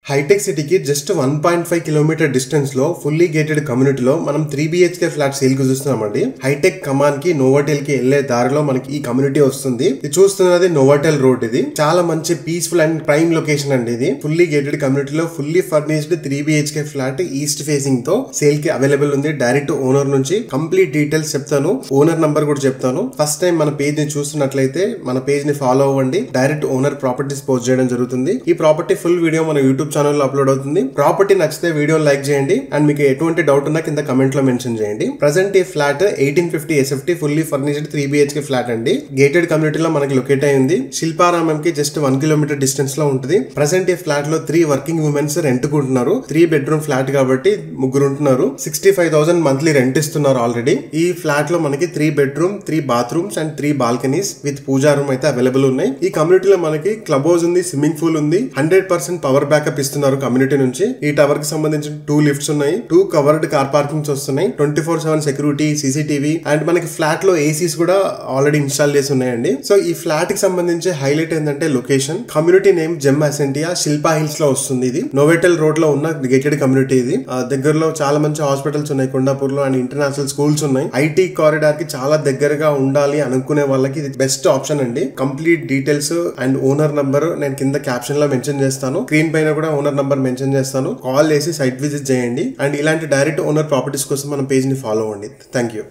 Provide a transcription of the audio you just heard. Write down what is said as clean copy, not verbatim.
Hitech సిటీకి just 1.5 kilometre distance లో fully gated కమ్యూనిటీలో మనం 3 BHK ఫ్లాట్ సేల్ కు చూస్తున్నామండి. హైటెక్ కమాన్ కి నోవాటెల్ కి వెళ్లే దారిలో మనకి ఈ కమ్యూనిటీ వస్తుంది. ఇది చూస్తున్నది నోవాటెల్ రోడ్. ఇది చాలా మంచి పీస్ఫుల్ అండ్ ప్రైమ్ లొకేషన్ అండి. ఇది ఫుల్లీ గేటెడ్ కమ్యూనిటీలో fully furnished 3 BHK flat east facing తో సేల్ కి అవైలబుల్ ఉంది. డైరెక్ట్ ఓనర్ నుంచి కంప్లీట్ డీటెయిల్స్ చెప్తాను, ఓనర్ నంబర్ కూడా చెప్తాను. ఫస్ట్ టైం మన పేజ్ ని చూస్తున్నట్లయితే మన పేజ్ ని ఫాలో అవ్వండి. డైరెక్ట్ ఓనర్ ప్రాపర్టీస్ పోస్ట్ చేయడం జరుగుతుంది. ఈ ప్రాపర్టీ ఫుల్ వీడియో మన యూట్యూబ్ ఛానల్ లో అప్లోడ్ అవుతుంది. ప్రాపర్టీ నచ్చితే వీడియో లైక్ చేయండి అండ్ మీకు ఎటువంటి డౌట్ ఉన్నా కింద కమెంట్ లో మెన్షన్ చేయండి. ప్రెసెంట్ ఈ flat 1850 SFT fully furnished 3 BHK flat అండి. గేటెడ్ కమ్యూనిటీలో మనకి లొకేట్ అయింది. శిల్పారామం కి జస్ట్ 1 కిలోమీటర్ డిస్టెన్స్ లో ఉంటుంది. ప్రెసెంట్ ఈ ఫ్లాట్ లో 3 వర్కింగ్ ఉమెన్స్ రెంట్ కుంటున్నారు. 3 బెడ్రూమ్ ఫ్లాట్ కాబట్టి ముగ్గురు ఉంటున్నారు. 65,000 మంత్లీ రెంట్ ఇస్తున్నారు ఆల్రెడీ. ఈ ఫ్లాట్ లో మనకి 3 bedroom 3 bathrooms and 3 balconies with puja room అయితే అవైలబుల్ ఉన్నాయి. ఈ కమ్యూనిటీలో మనకి క్లబ్ హౌస్ ఉంది, స్విమ్మింగ్ పూల్ ఉంది. 100% పవర్ బ్యాకప్ ఇస్తున్నారు కమ్యూనిటీ నుంచి. ఈ టవర్ కి సంబంధించిన 2 లిఫ్ట్స్ ఉన్నాయి. 2 కవర్డ్ కార్ పార్కింగ్స్ వస్తున్నాయి. 24/7 సెక్యూరిటీ, CCTV అండ్ మనకి ఫ్లాట్ లో ACs కూడా ఆల్రెడీ ఇన్స్టాల్ చేసి ఉన్నాయండి. సో ఈ ఫ్లాట్ కి సంబంధించి హైలైట్ ఏంటంటే location. Community name Gem Ascentia Shilpa hills లో వస్తుంది. ఇది నోవెటల్ రోడ్ లో ఉన్న గేటెడ్ కమ్యూనిటీ. ఇది దగ్గరలో చాలా మంచి హాస్పిటల్స్ ఉన్నాయి. కొండాపూర్ లో అండ్ ఇంటర్నేషనల్ స్కూల్స్ ఉన్నాయి. IT కారిడార్ కి చాలా దగ్గరగా ఉండాలి అనుకునే వాళ్ళకి ఇది బెస్ట్ ఆప్షన్ అండి. Complete details and owner number నేను కింద క్యాప్షన్ లో మెన్షన్ చేస్తాను. స్క్రీన్ పైన కూడా ఓనర్ నంబర్ మెన్షన్ చేస్తాను. కాల్ చేసి సైట్ విజిట్ చేయండి అండ్ ఇలాంటి డైరెక్ట్ ఓనర్ ప్రాపర్టీస్ కోసం మన పేజ్ ని ఫాలో అవ్వండి. Thank you.